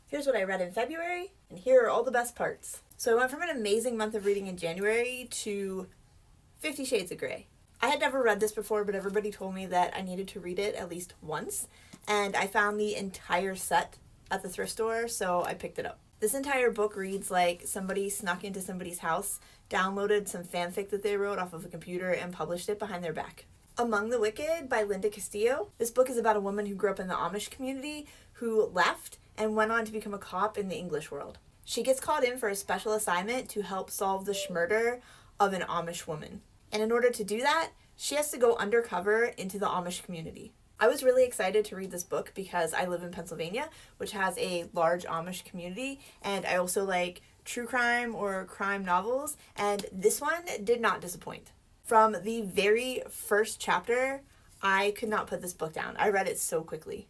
Here's what I read in February, and here are all the best parts. So I went from an amazing month of reading in January to 50 Shades of Grey. I had never read this before, but everybody told me that I needed to read it at least once, and I found the entire set at the thrift store, so I picked it up. This entire book reads like somebody snuck into somebody's house, downloaded some fanfic that they wrote off of a computer, and published it behind their back. Among the Wicked by Linda Castillo. This book is about a woman who grew up in the Amish community who left and went on to become a cop in the English world. She gets called in for a special assignment to help solve the murder of an Amish woman. And in order to do that, she has to go undercover into the Amish community. I was really excited to read this book because I live in Pennsylvania, which has a large Amish community, and I also like true crime or crime novels, and this one did not disappoint. From the very first chapter, I could not put this book down. I read it so quickly.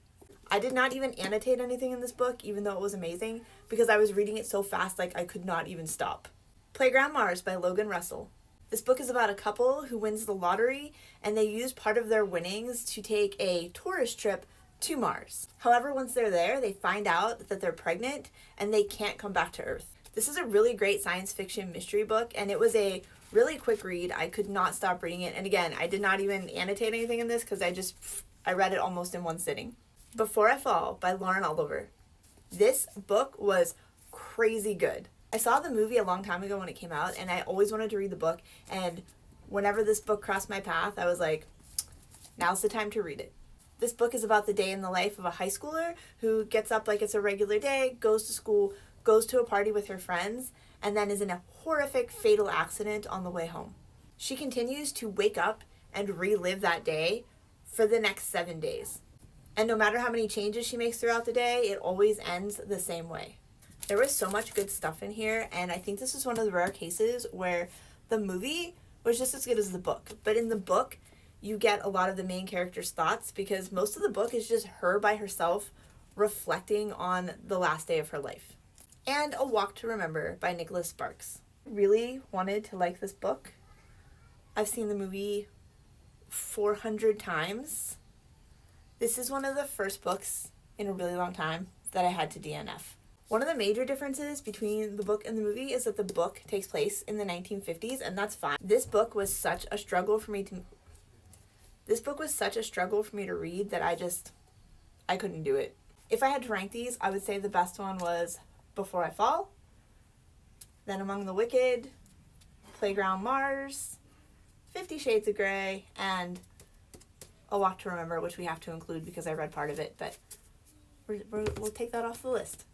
I did not even annotate anything in this book, even though it was amazing, because I was reading it so fast like I could not even stop. Playground Mars by Logan Russell. This book is about a couple who wins the lottery, and they use part of their winnings to take a tourist trip to Mars. However, once they're there, they find out that they're pregnant and they can't come back to Earth. This is a really great science fiction mystery book, and it was a really quick read. I could not stop reading it. And again, I did not even annotate anything in this because I read it almost in one sitting. Before I Fall by Lauren Oliver. This book was crazy good. I saw the movie a long time ago when it came out, and I always wanted to read the book, and whenever this book crossed my path, I was like, now's the time to read it. This book is about the day in the life of a high schooler who gets up like it's a regular day, goes to school, goes to a party with her friends, and then is in a horrific fatal accident on the way home. She continues to wake up and relive that day for the next 7 days. And no matter how many changes she makes throughout the day, it always ends the same way. There was so much good stuff in here, and I think this is one of the rare cases where the movie was just as good as the book. But in the book, you get a lot of the main character's thoughts because most of the book is just her by herself reflecting on the last day of her life. And A Walk to Remember by Nicholas Sparks. Really wanted to like this book. I've seen the movie 400 times. This is one of the first books in a really long time that I had to DNF. One of the major differences between the book and the movie is that the book takes place in the 1950s, and that's fine. This book was such a struggle for me to read that I couldn't do it. If I had to rank these, I would say the best one was Before I Fall, then Among the Wicked, Playground Mars, 50 Shades of Grey, and A Walk to Remember, which we have to include because I read part of it, but we'll take that off the list.